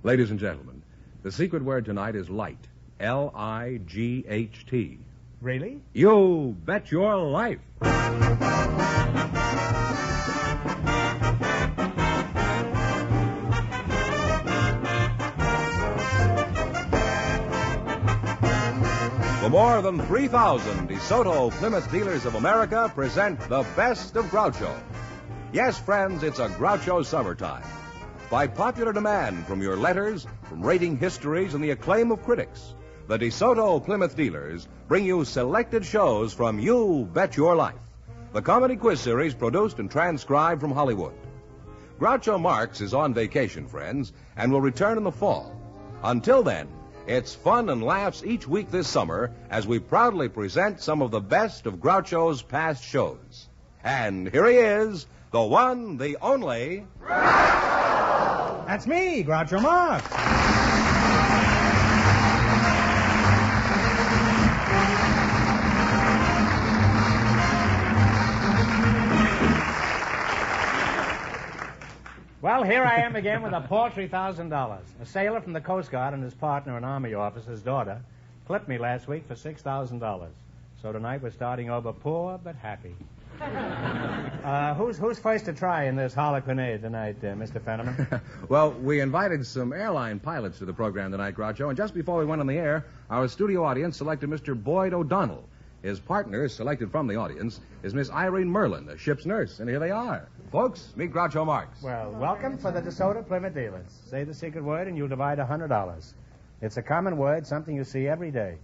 Ladies and gentlemen, the secret word tonight is light. L-I-G-H-T. Really? You bet your life. For more than 3,000 DeSoto Plymouth dealers of America present the best of Groucho. Yes, friends, it's a Groucho summertime. By popular demand from your letters, from rating histories, and the acclaim of critics, the DeSoto Plymouth dealers bring you selected shows from You Bet Your Life, the comedy quiz series produced and transcribed from Hollywood. Groucho Marx is on vacation, friends, and will return in the fall. Until then, it's fun and laughs each week this summer as we proudly present some of the best of Groucho's past shows. And here he is, the one, the only... Groucho! That's me, Groucho Marx. Well, here I am again with a paltry $1,000. A sailor from the Coast Guard and his partner, an Army officer's daughter, clipped me last week for $6,000. So tonight we're starting over poor but happy. Who's first to try in this harlequinade tonight, Mr. Fenneman? Well, we invited some airline pilots to the program tonight, Groucho, and just before we went on the air, our studio audience selected Mr. Boyd O'Donnell. His partner, selected from the audience, is Miss Irene Merlin, the ship's nurse, and here they are. Folks, meet Groucho Marx. Well, welcome for the DeSoto Plymouth dealers. Say the secret word and you'll divide $100. It's a common word, something you see every day.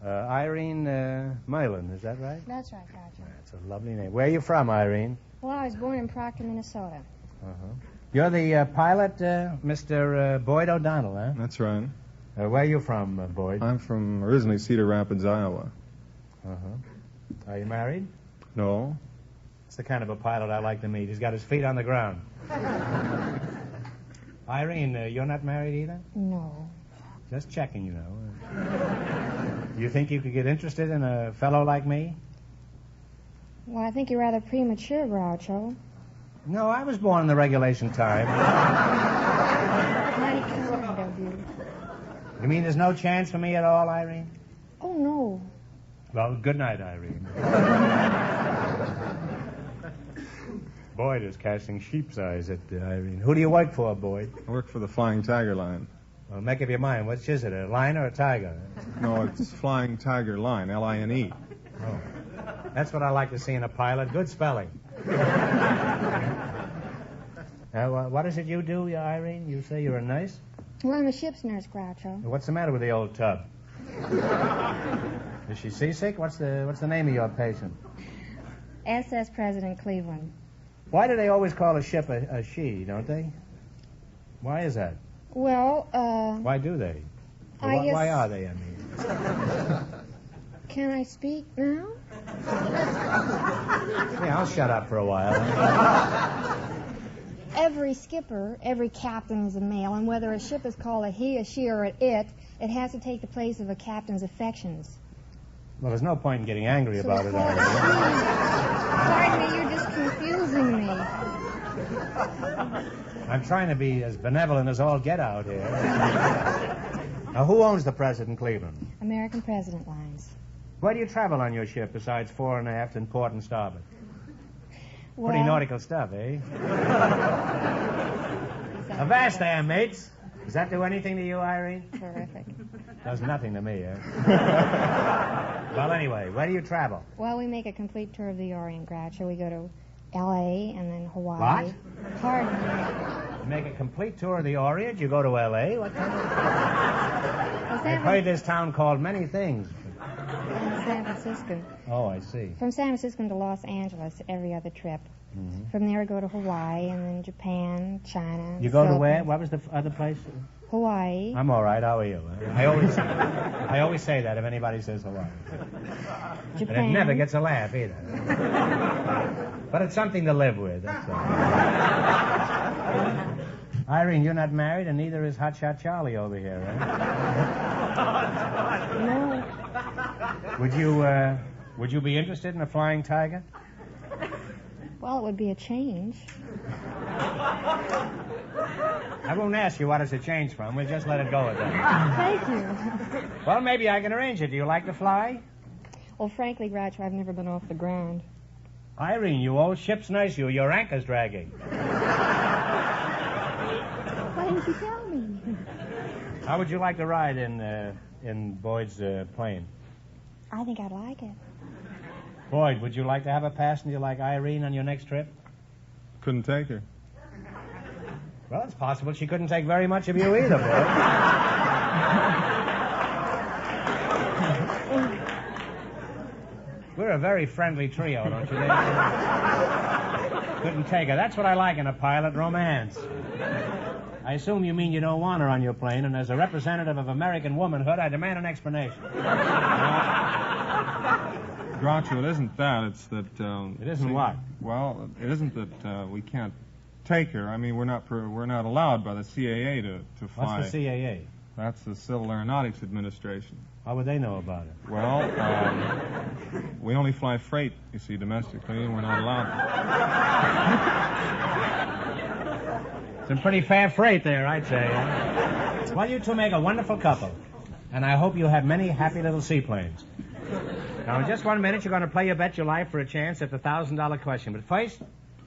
Irene Merlin, is that right? That's right, Groucho. That's a lovely name. Where are you from, Irene? Well, I was born in Proctor, Minnesota. Uh-huh. You're the pilot, Mr. Boyd O'Donnell, huh? That's right. Where are you from, Boyd? I'm from originally Cedar Rapids, Iowa. Uh-huh. Are you married? No. It's the kind of a pilot I like to meet. He's got his feet on the ground. Irene, you're not married either? No. Just checking, you know. You think you could get interested in a fellow like me? Well, I think you're rather premature, Groucho. No, I was born in the regulation time. Mighty kind of you. You mean there's no chance for me at all, Irene? Oh, no. Well, good night, Irene. Boyd is casting sheep's eyes at Irene. Who do you work for, Boyd? I work for the Flying Tiger Line. Well, make up your mind. Which is it, a lion or a tiger? No, it's Flying Tiger Line, L-I-N-E. Oh. That's what I like to see in a pilot. Good spelling. What is it you do, Irene? You say you're a nurse? Well, I'm a ship's nurse, Groucho. What's the matter with the old tub? Is she seasick? What's the name of your patient? SS President Cleveland. Why do they always call a ship a she, don't they? Why is that? Well, Why do they? I guess... Why are they, I mean? Can I speak now? Yeah, I'll shut up for a while. Every skipper, every captain is a male, and whether a ship is called a he, a she, or an it has to take the place of a captain's affections. Well, there's no point in getting angry about it, Irene. Pardon me, you're just confusing me. I'm trying to be as benevolent as all get out here. Now, who owns the President Cleveland? American President Lines. Where do you travel on your ship besides fore and aft and port and starboard? Well, Pretty nautical stuff, eh? Avast there, mates. Does that do anything to you, Irene? Terrific. Does nothing to me, eh? Well, anyway, where do you travel? Well, we make a complete tour of the Orient, Groucho. We go to L.A. and then Hawaii. What? Pardon me. You make a complete tour of the Orient? You go to L.A.? What kind of... Well, I've heard this town called many things. San Francisco. Oh, I see. From San Francisco to Los Angeles every other trip. Mm-hmm. From there we go to Hawaii and then Japan, China. You go to where? What was the other place? Hawaii. I'm all right. How are you? I always say that if anybody says Hawaii. Japan. And it never gets a laugh either. But it's something to live with. That's all. Irene, you're not married, and neither is Hotshot Charlie over here, right? No. Would you be interested in a flying tiger? Well, it would be a change. I won't ask you what does it change from. We'll just let it go at that. Thank you. Well, maybe I can arrange it. Do you like to fly? Well, frankly, Groucho, I've never been off the ground. Irene, you old ship's nurse, your anchor's dragging. Why didn't you tell me? How would you like to ride in Boyd's plane? I think I'd like it. Boyd, would you like to have a passenger like Irene on your next trip? Couldn't take her. Well, it's possible she couldn't take very much of you either, Boyd. We're a very friendly trio, don't you think? Couldn't take her. That's what I like in a pilot, romance. I assume you mean you don't want her on your plane, and as a representative of American womanhood, I demand an explanation. Groucho, it isn't that. It's that... It isn't what? Well, it isn't that we can't take her. I mean, we're not allowed by the CAA to fly. What's the CAA? That's the Civil Aeronautics Administration. How would they know about it? Well, we only fly freight, you see, domestically, and we're not allowed to. Some pretty fair freight there, I'd say. Well, you two make a wonderful couple, and I hope you have many happy little seaplanes. Now, in just 1 minute, you're going to play your bet your life for a chance at the $1,000 question. But first,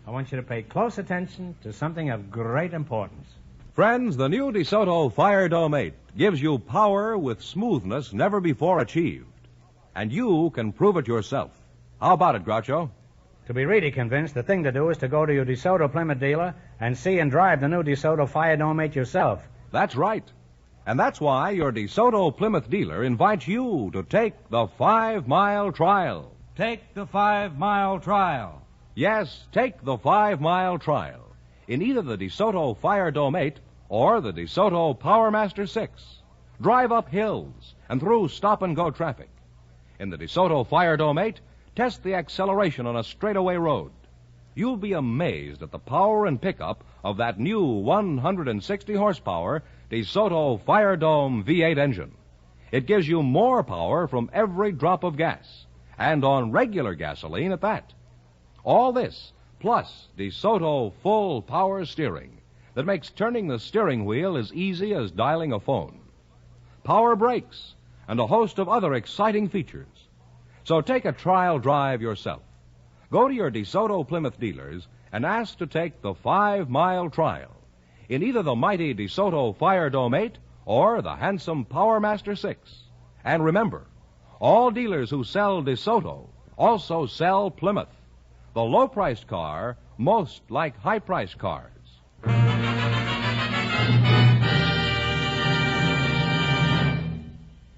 I want you to pay close attention to something of great importance. Friends, the new DeSoto Fire Dome 8 gives you power with smoothness never before achieved. And you can prove it yourself. How about it, Groucho? To be really convinced, the thing to do is to go to your DeSoto Plymouth dealer and see and drive the new DeSoto Fire Dome 8 yourself. That's right. And that's why your DeSoto Plymouth dealer invites you to take the 5-mile trial. Take the 5-mile trial. Yes, take the 5-mile trial in either the DeSoto Fire Dome 8 or the DeSoto Powermaster 6. Drive up hills and through stop-and-go traffic. In the DeSoto Fire Dome 8, test the acceleration on a straightaway road. You'll be amazed at the power and pickup of that new 160-horsepower DeSoto Fire Dome V8 engine. It gives you more power from every drop of gas, and on regular gasoline at that. All this, plus DeSoto full power steering that makes turning the steering wheel as easy as dialing a phone. Power brakes, and a host of other exciting features. So take a trial drive yourself. Go to your DeSoto Plymouth dealers and ask to take the 5-mile trial in either the mighty DeSoto Fire Dome 8 or the handsome Powermaster 6. And remember, all dealers who sell DeSoto also sell Plymouth, the low-priced car most like high-priced cars.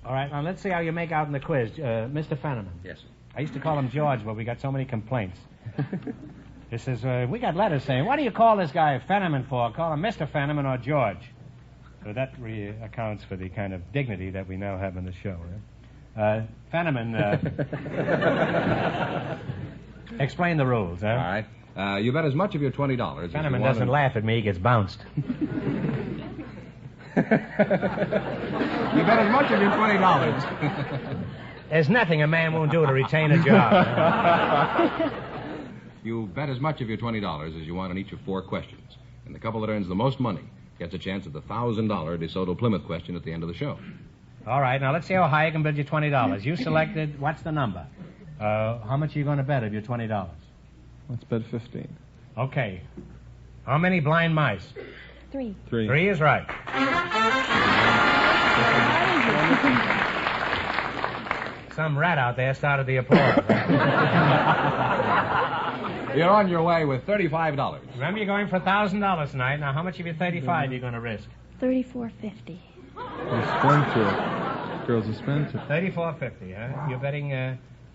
All right, now let's see how you make out in the quiz. Mr. Fenneman. Yes, sir. I used to call him George, but we got so many complaints. This is, we got letters saying, what do you call this guy Fenneman for? Call him Mr. Fenneman or George. So that accounts for the kind of dignity that we now have in the show. Right? Fenneman, explain the rules, huh? All right. You bet as much of your $20 as you Fenneman want doesn't laugh at me, he gets bounced. You bet as much of your $20. There's nothing a man won't do to retain a job. You bet as much of your $20 as you want on each of 4 questions. And the couple that earns the most money gets a chance at the $1,000 DeSoto Plymouth question at the end of the show. All right, now let's see how high I can bid you $20. You selected, what's the number? How much are you going to bet of your $20? Let's bet 15. Okay. How many blind mice? 3. 3 is right. Some rat out there started the applause. You're on your way with $35. Remember, you're going for $1,000 tonight. Now, how much of your $35 are you going to risk? $34.50. A spendthrift. Girl's a spendthrift. $34.50, huh? You're betting,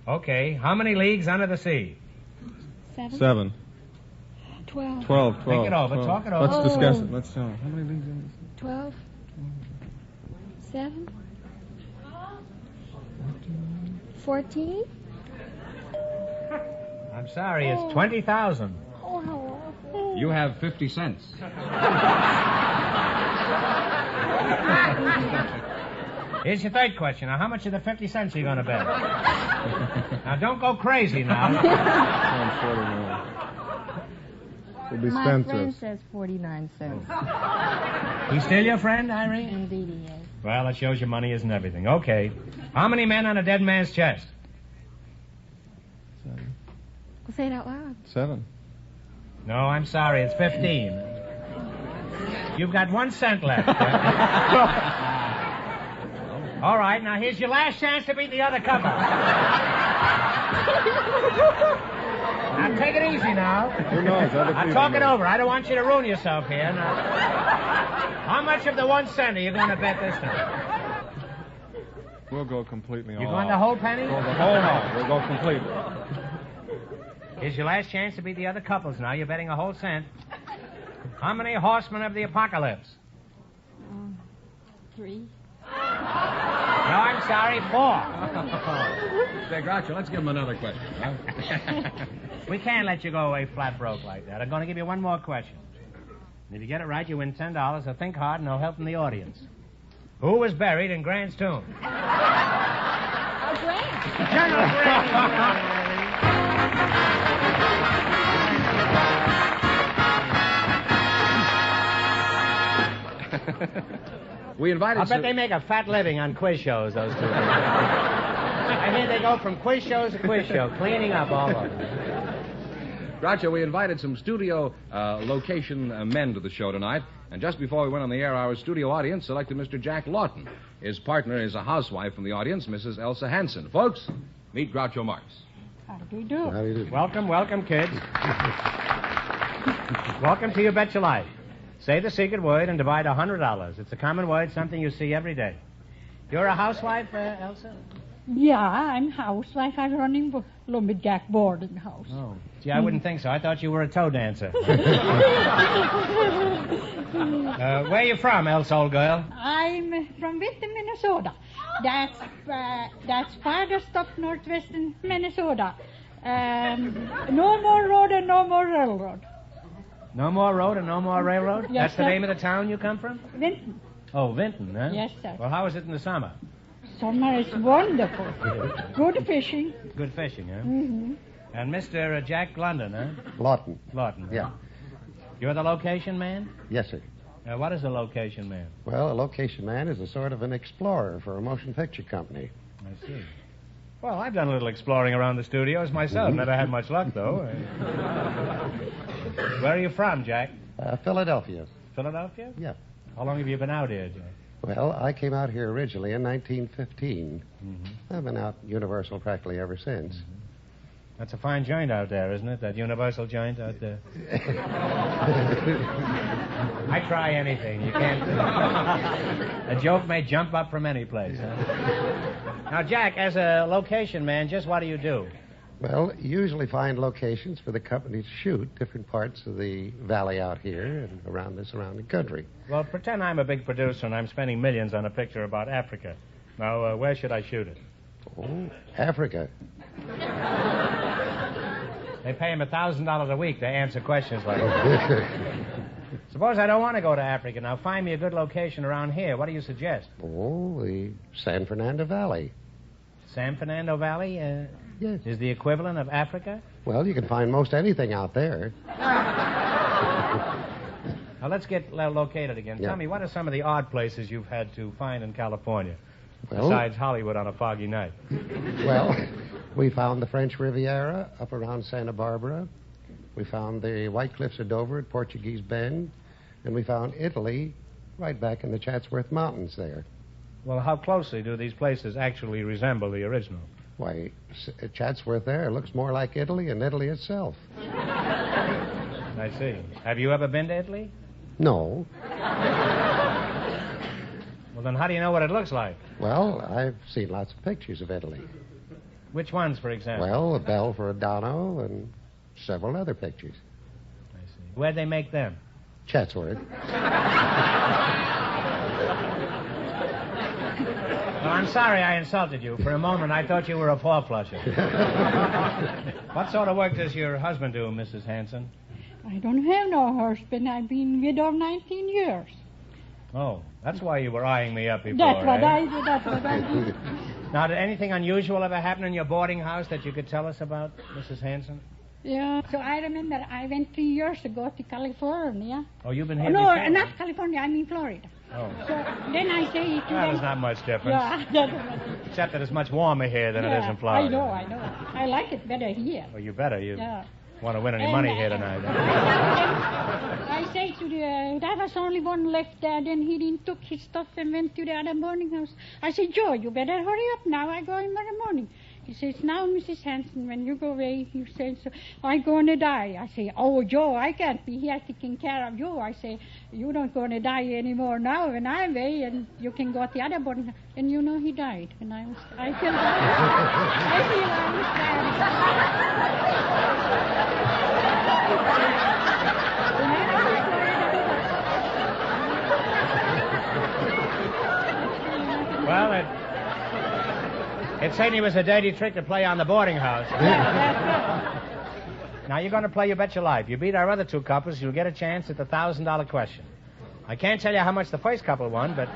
okay. How many leagues under the sea? 7. 12. 12. Think it over. 12. Talk it over. Let's discuss it. Let's tell. How many leagues in this? 12. 7. 14. I'm sorry, it's 20,000. Oh, how awful. You have 50 cents. Here's your third question. Now, how much of the 50 cents are you going to bet? Now, don't go crazy now. It'll be My friend spendthrift. says 49 cents. He's still your friend, Irene? Indeed he is. Well, that shows your money isn't everything. Okay. How many men on a dead man's chest? 7. Well, say it out loud. 7. No, I'm sorry. It's 15. You've got 1 cent left. All right, now here's your last chance to beat the other couple. Now, take it easy now. Who knows? Now, talk it over. I don't want you to ruin yourself here. Now, how much of the 1 cent are you going to bet this time? We'll go completely You all going out. the whole penny? Go the whole out. We'll go completely. Here's your last chance to beat the other couples now. You're betting a whole cent. How many horsemen of the apocalypse? 3. No, I'm sorry, 4. Say, Groucho, let's give him another question, huh? We can't let you go away flat broke like that. I'm going to give you one more question. If you get it right, you win $10. So think hard and no help from the audience. Who was buried in Grant's tomb? Grant. General Grant. We invited... I bet they make a fat living on quiz shows, those two. I hear they go from quiz shows to quiz show, cleaning up all over. Groucho, we invited some studio location men to the show tonight, and just before we went on the air, our studio audience selected Mr. Jack Lawton. His partner is a housewife from the audience, Mrs. Elsa Hansen. Folks, meet Groucho Marx. How do you do? Welcome, welcome, kids. Welcome to You Bet Your Life. Say the secret word and divide $100. It's a common word, something you see every day. You're a housewife, Elsa? Yeah, I'm housewife. I'm running lumberjack boarding house. Oh. Gee, I wouldn't think so. I thought you were a toe dancer. Where are you from, Elsa, old girl? I'm from Witten, Minnesota. That's farthest up northwestern Minnesota. No more road and no more railroad. No more road and no more railroad? Yes, That's the sir. name of the town you come from? Vinton. Oh, Vinton, huh? Yes, sir. Well, how is it in the summer? Summer is wonderful. Good fishing. Good fishing, huh? Mm-hmm. And Mr. Jack London, huh? Lawton. Lawton. huh? Yeah. You're the location man? Yes, sir. What is a location man? Well, a location man is a sort of an explorer for a motion picture company. I see. Well, I've done a little exploring around the studios myself. Never had much luck, though. Where are you from, Jack? Philadelphia. Philadelphia? Yeah. How long have you been out here, Jack? Well, I came out here originally in 1915. Mm-hmm. I've been out Universal practically ever since. That's a fine joint out there, isn't it? That Universal joint out there. I try anything. You can't... A joke may jump up from any place. Huh? Now, Jack, as a location man, just what do you do? Well, usually find locations for the company to shoot different parts of the valley out here and around the surrounding country. Well, pretend I'm a big producer and I'm spending millions on a picture about Africa. Now, where should I shoot it? Oh, Africa. They pay him $1,000 a week to answer questions like that. Suppose I don't want to go to Africa. Now, find me a good location around here. What do you suggest? Oh, the San Fernando Valley. San Fernando Valley Yes. is the equivalent of Africa? Well, you can find most anything out there. Now, let's get located again. Yeah. Tell me, what are some of the odd places you've had to find in California, Well, besides Hollywood on a foggy night? Well, we found the French Riviera up around Santa Barbara. We found the White Cliffs of Dover at Portuguese Bend. And we found Italy right back in the Chatsworth Mountains there. Well, how closely do these places actually resemble the original? Why, Chatsworth there looks more like Italy than Italy itself. I see. Have you ever been to Italy? No. Well, then how do you know what it looks like? Well, I've seen lots of pictures of Italy. Which ones, for example? Well, the Bell for Adano and several other pictures. I see. Where'd they make them? Chatsworth. Well, I'm sorry I insulted you. For a moment, I thought you were a four-flusher. What sort of work does your husband do, Mrs. Hanson? I don't have no husband. I've been widow 19 years. Oh, that's why you were eyeing me up before, That's what eh? I do. That's what I do. Now, did anything unusual ever happen in your boarding house that you could tell us about, Mrs. Hanson? Yeah. So I remember I went 3 years ago to California. Oh, you've been here No, before? not California. I mean Florida. Oh. So then I say to Well, them... there's not much difference. Yeah. Except that it's much warmer here than it is in Florida. I know. I like it better here. Well, you better. You Yeah. want to win any money here tonight. I say to there was only one left there. Then he didn't took his stuff and went to the other boarding house. I said, Joe, you better hurry up now. I go in the morning. He says, now, Mrs. Hanson, when you go away, you say, so, I'm going to die. I say, oh, Joe, I can't be here taking care of you. I say, you're not going to die anymore now when I'm away, and you can go to the other boarding house. And you know he died. And I feel Well, it certainly was a dirty trick to play on the boarding house. Now, you're going to play You Bet Your Life. You beat our other two couples, you'll get a chance at the $1,000 question. I can't tell you how much the first couple won, but...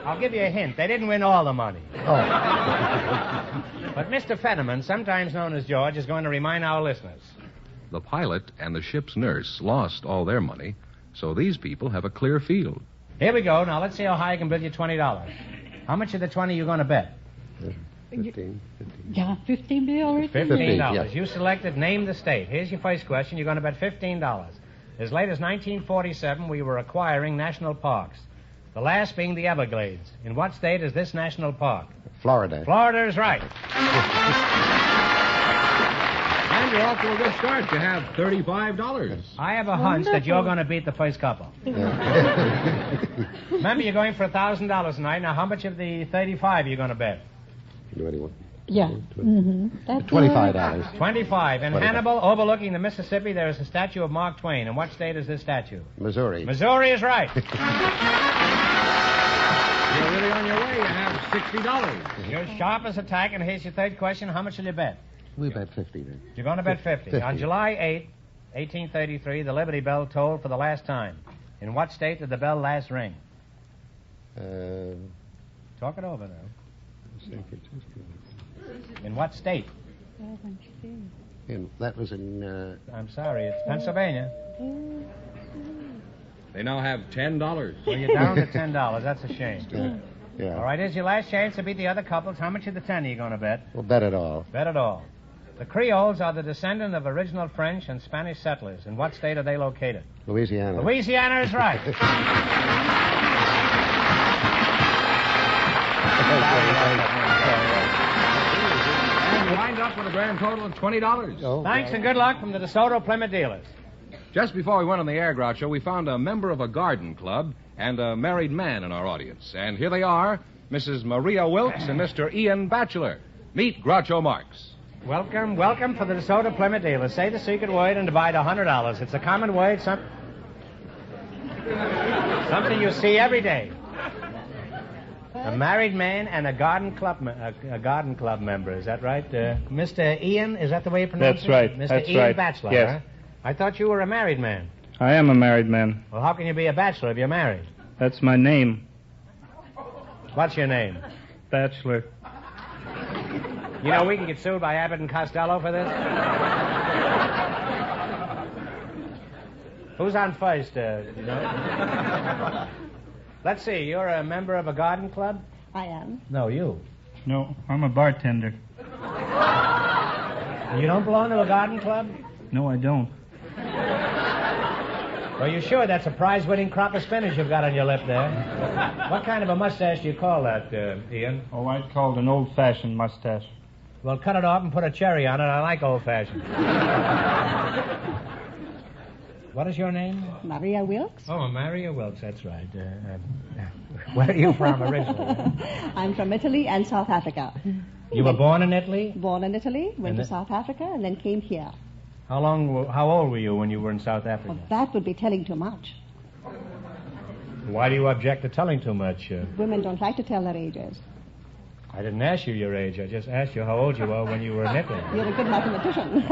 I'll give you a hint. They didn't win all the money. Oh. But Mr. Fenneman, sometimes known as George, is going to remind our listeners. The pilot and the ship's nurse lost all their money, so these people have a clear field. Here we go. Now, let's see how high I can bid you $20. How much of the 20 are you going to bet? 15. Yeah, $15. $15. Yeah. You selected Name the State. Here's your first question. You're going to bet $15. As late as 1947, we were acquiring national parks. The last being the Everglades. In what state is this national park? Florida. Florida is right. And you're off to a good start. You have $35. I have a hunch that you're going to beat the first couple. Remember, you're going for $1,000 tonight. Now, how much of the 35 are you going to bet? What do you want? Yeah. Mm-hmm. $25. 25. In 25. Hannibal, overlooking the Mississippi, there is a statue of Mark Twain. In what state is this statue? Missouri. Missouri is right. You're really on your way. You have $60. You're sharp as a tack, and here's your third question. How much will you bet? We bet 50 then. You're going to bet 50. 50. On July 8, 1833, the Liberty Bell tolled for the last time. In what state did the bell last ring? Talk it over now. In what state? That was in... I'm sorry, it's Pennsylvania. They now have $10. Well, you're down to $10. That's a shame. Yeah. All right, here's your last chance to beat the other couples. How much of the 10 are you going to bet? We'll bet it all. Bet it all. The Creoles are the descendant of original French and Spanish settlers. In what state are they located? Louisiana. Louisiana is right. And wind up with a grand total of $20. Oh, Thanks and good luck from the DeSoto Plymouth dealers. Just before we went on the air, Groucho, we found a member of a garden club and a married man in our audience. And here they are, Mrs. Maria Wilkes and Mr. Ian Batchelor. Meet Groucho Marx. Welcome for the DeSoto Plymouth dealers. Say the secret word and divide $100. It's a common word, something you see every day. A married man and a garden club member. Is that right? Mr. Ian, is that the way you pronounce That's right. it? Mr. That's Ian right. Batchelor, Yes. huh? I thought you were a married man. I am a married man. Well, how can you be a bachelor if you're married? That's my name, What's your name? Bachelor. You know, we can get sued by Abbott and Costello for this. Who's on first? You know? Let's see, you're a member of a garden club? I am. No, you. No, I'm a bartender. You don't belong to a garden club? No, I don't. Well, you sure that's a prize-winning crop of spinach you've got on your lip there? What kind of a mustache do you call that, Ian? Oh, I'd call it an old-fashioned mustache. Well, cut it off and put a cherry on it. I like old-fashioned. What is your name? Maria Wilkes. Oh, Maria Wilkes, that's right. Where are you from originally? I'm from Italy and South Africa. You were born in Italy? Born in Italy, went And to South Africa, and then came here. How old were you when you were in South Africa? Well, that would be telling too much. Why do you object to telling too much? Women don't like to tell their ages. I didn't ask you your age. I just asked you how old you were when you were in Italy. You're a good mathematician.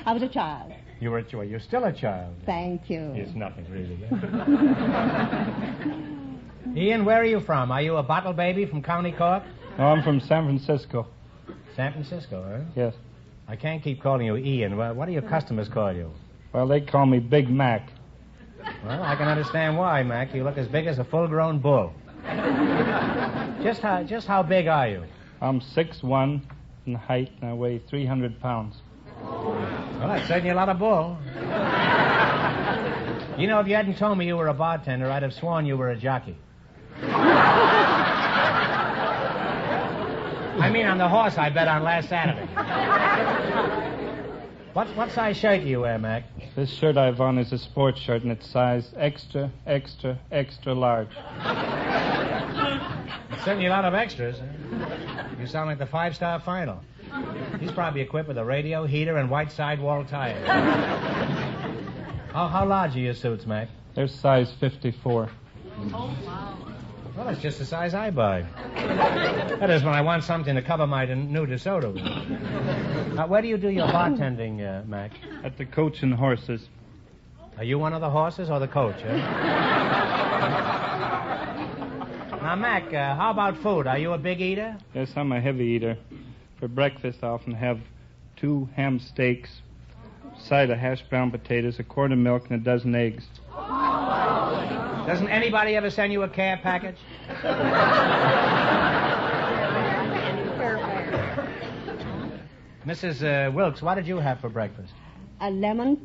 I was a child. You're still a child. Thank you. It's nothing, really. Ian, where are you from? Are you a bottle baby from County Cork? No, I'm from San Francisco. San Francisco, eh? Yes. I can't keep calling you Ian. What do your customers call you? Well, they call me Big Mac. Well, I can understand why, Mac. You look as big as a full-grown bull. Just how big are you? I'm 6'1" in height, and I weigh 300 pounds. Well, that's certainly a lot of bull. You know, if you hadn't told me you were a bartender, I'd have sworn you were a jockey. I mean, on the horse I bet on last Saturday. What size shirt do you wear, Mac? This shirt I have on is a sports shirt, and it's size extra, extra, extra large. It's certainly a lot of extras. You sound like the five-star final. He's probably equipped with a radio, heater, and white sidewall tires. How large are your suits, Mac? They're size 54. Well, that's just the size I buy. That is when I want something to cover my new DeSoto. Where do you do your bartending, Mac? At the Coach and Horses. Are you one of the horses or the coach, eh? Now, Mac, how about food? Are you a big eater? Yes, I'm a heavy eater. For breakfast, I often have 2 ham steaks, a side of hash brown potatoes, a quart of milk, and a dozen eggs. Doesn't anybody ever send you a care package? Mrs. Wilkes, what did you have for breakfast? A lemon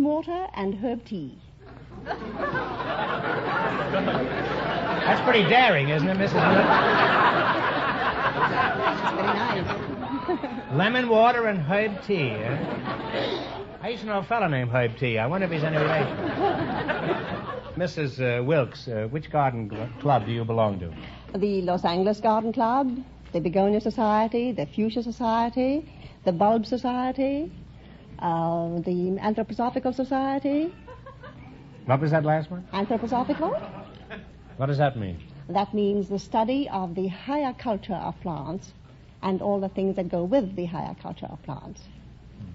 water and herb tea. That's pretty daring, isn't it, Mrs. Wilkes? Very nice. Lemon water and herb tea, eh? I used to know a fellow named Herb Tea. I wonder if he's any relation. Mrs. Wilkes, which garden club do you belong to? The Los Angeles Garden Club, the Begonia Society, the Fuchsia Society, the Bulb Society, the Anthroposophical Society. What was that last one? Anthroposophical? What does that mean? That means the study of the higher culture of plants and all the things that go with the higher culture of plants.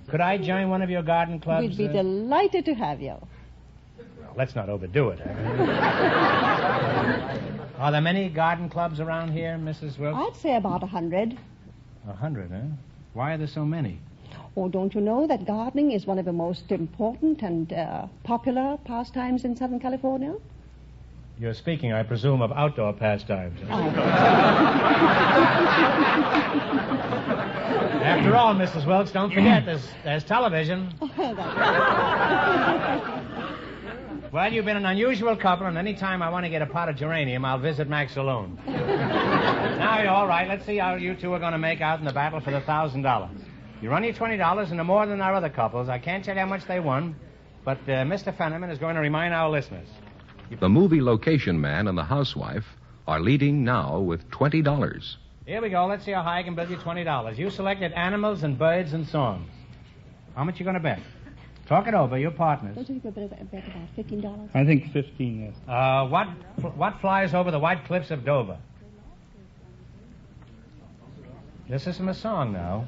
Could I join one of your garden clubs? We'd be delighted to have you. Well, let's not overdo it. Are there many garden clubs around here, Mrs. Wilkes? I'd say about 100. 100, eh? Why are there so many? Oh, don't you know that gardening is one of the most important and popular pastimes in Southern California? You're speaking, I presume, of outdoor pastimes. After all, Mrs. Wilkes, don't forget, there's television. Well, you've been an unusual couple, and any time I want to get a pot of geranium, I'll visit Mac's saloon. Now you're all right. Let's see how you two are going to make out in the battle for the $1,000. You run your $20 into more than our other couples. I can't tell you how much they won, but Mr. Fenneman is going to remind our listeners. The movie location man and the housewife are leading now with $20. Here we go. Let's see how high I can build you $20. You selected animals and birds and songs. How much you going to bet? Talk it over. Your partners. Don't you bet about $15? I think 15, yes. What flies over the white cliffs of Dover? This is from a song now.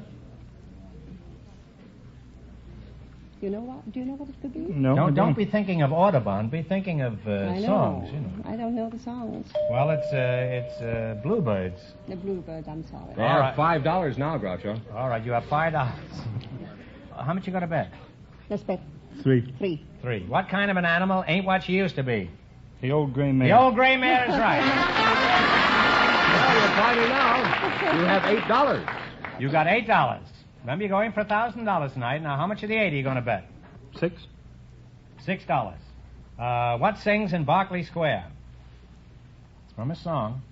Do you know what it could be? No, Don't be thinking of Audubon. Be thinking of songs. You know. I don't know the songs. Well, it's Bluebirds. The Bluebirds, I'm sorry. They are $5 now, Groucho. All right, you have $5. How much you going to bet? Let's bet 3. 3. What kind of an animal ain't what she used to be? The old gray mare. The old gray mare is right. Well, you're climbing now. You have $8. You got $8. Remember, you're going for $1,000 tonight. Now, how much of the 8 are you going to bet? 6. $6. What sings in Berkeley Square? It's from a song.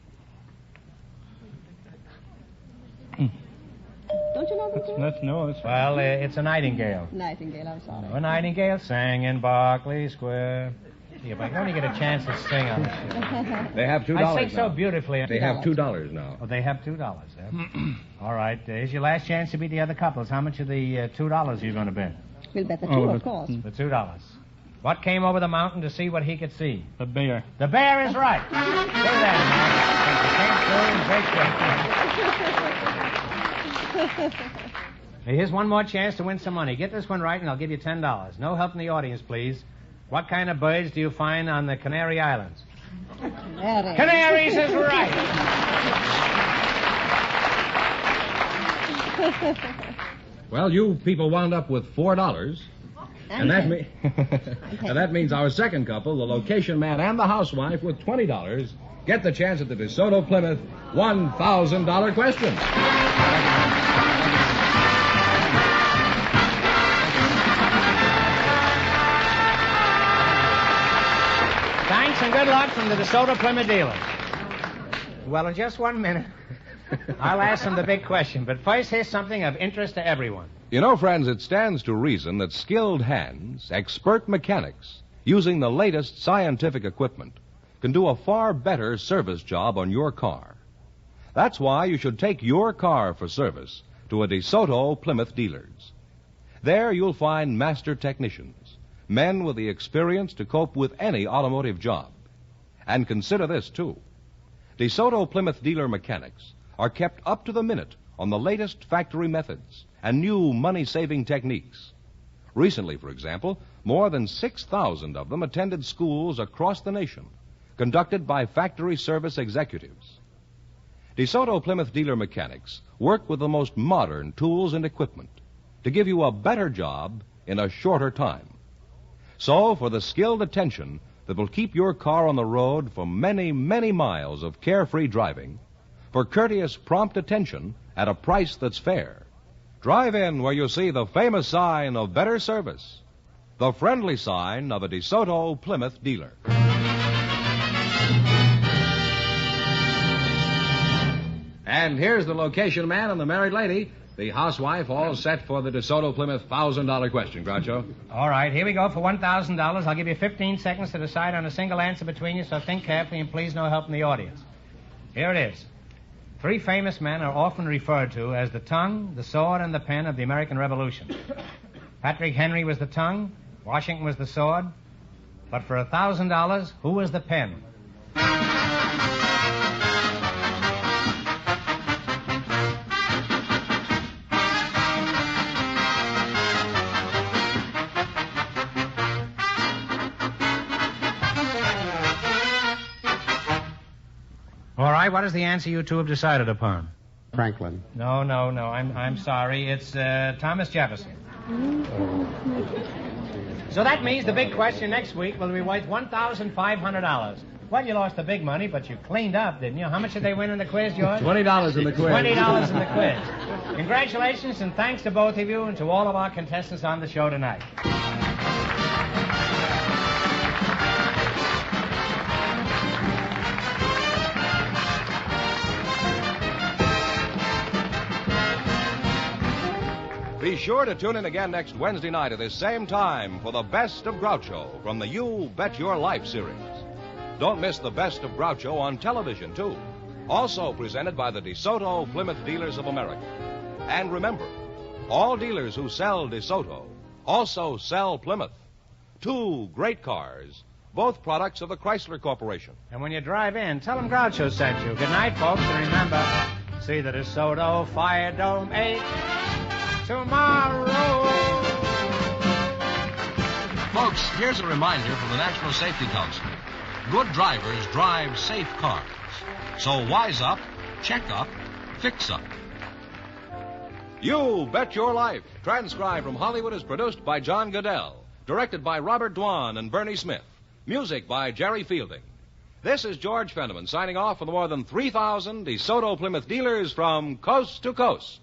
Don't you know the song? That's Well, it's a nightingale. Nightingale, I'm sorry. A nightingale sang in Berkeley Square. See, if I can only get a chance to sing on this show. They have $2 I sing now. so beautifully. They have $2 now. Oh, they have $2, eh? All right, here's your last chance to beat the other couples. How much of the $2 are you going to bet? We'll bet the 2, of course. The $2. What came over the mountain to see what he could see? The bear. The bear is right. Say that, Mark. Here's one more chance to win some money. Get this one right, and I'll give you $10. No help in the audience, please. What kind of birds do you find on the Canary Islands? Canaries is right. Well, you people wound up with $4. And that means our second couple, the location man and the housewife, with $20, get the chance at the DeSoto Plymouth $1,000 question. Thanks and good luck from the DeSoto Plymouth dealers. Well, in just 1 minute, I'll ask them the big question. But first, here's something of interest to everyone. You know, friends, it stands to reason that skilled hands, expert mechanics, using the latest scientific equipment, can do a far better service job on your car. That's why you should take your car for service to a DeSoto Plymouth dealers. There you'll find master technicians, men with the experience to cope with any automotive job. And consider this, too. DeSoto Plymouth dealer mechanics are kept up to the minute on the latest factory methods and new money-saving techniques. Recently, for example, more than 6,000 of them attended schools across the nation, conducted by factory service executives. DeSoto Plymouth dealer mechanics work with the most modern tools and equipment to give you a better job in a shorter time. So, for the skilled attention that will keep your car on the road for many, many miles of carefree driving, for courteous, prompt attention at a price that's fair, drive in where you'll see the famous sign of better service, the friendly sign of a DeSoto Plymouth dealer. And here's the location man and the married lady, the housewife, all set for the DeSoto Plymouth $1,000 question, Groucho. All right, here we go for $1,000. I'll give you 15 seconds to decide on a single answer between you, so think carefully and please no help from the audience. Here it is. 3 famous men are often referred to as the tongue, the sword, and the pen of the American Revolution. Patrick Henry was the tongue, Washington was the sword, but for $1,000, who was the pen? All right, what is the answer you two have decided upon? Franklin. No. I'm sorry. It's Thomas Jefferson. So that means the big question next week will be worth $1,500. Well, you lost the big money, but you cleaned up, didn't you? How much did they win in the quiz, George? $20 in the quiz. $20 in the quiz. Congratulations, and thanks to both of you and to all of our contestants on the show tonight. Be sure to tune in again next Wednesday night at this same time for the Best of Groucho from the You Bet Your Life series. Don't miss the Best of Groucho on television, too. Also presented by the DeSoto Plymouth Dealers of America. And remember, all dealers who sell DeSoto also sell Plymouth. 2 great cars, both products of the Chrysler Corporation. And when you drive in, tell them Groucho sent you. Good night, folks, and remember, see the DeSoto Fire Dome 8 tomorrow. Folks, here's a reminder from the National Safety Council. Good drivers drive safe cars. So wise up, check up, fix up. You Bet Your Life, transcribed from Hollywood, is produced by John Goodell, directed by Robert Dwan and Bernie Smith, music by Jerry Fielding. This is George Fenneman signing off for the more than 3,000 DeSoto Plymouth dealers from coast to coast.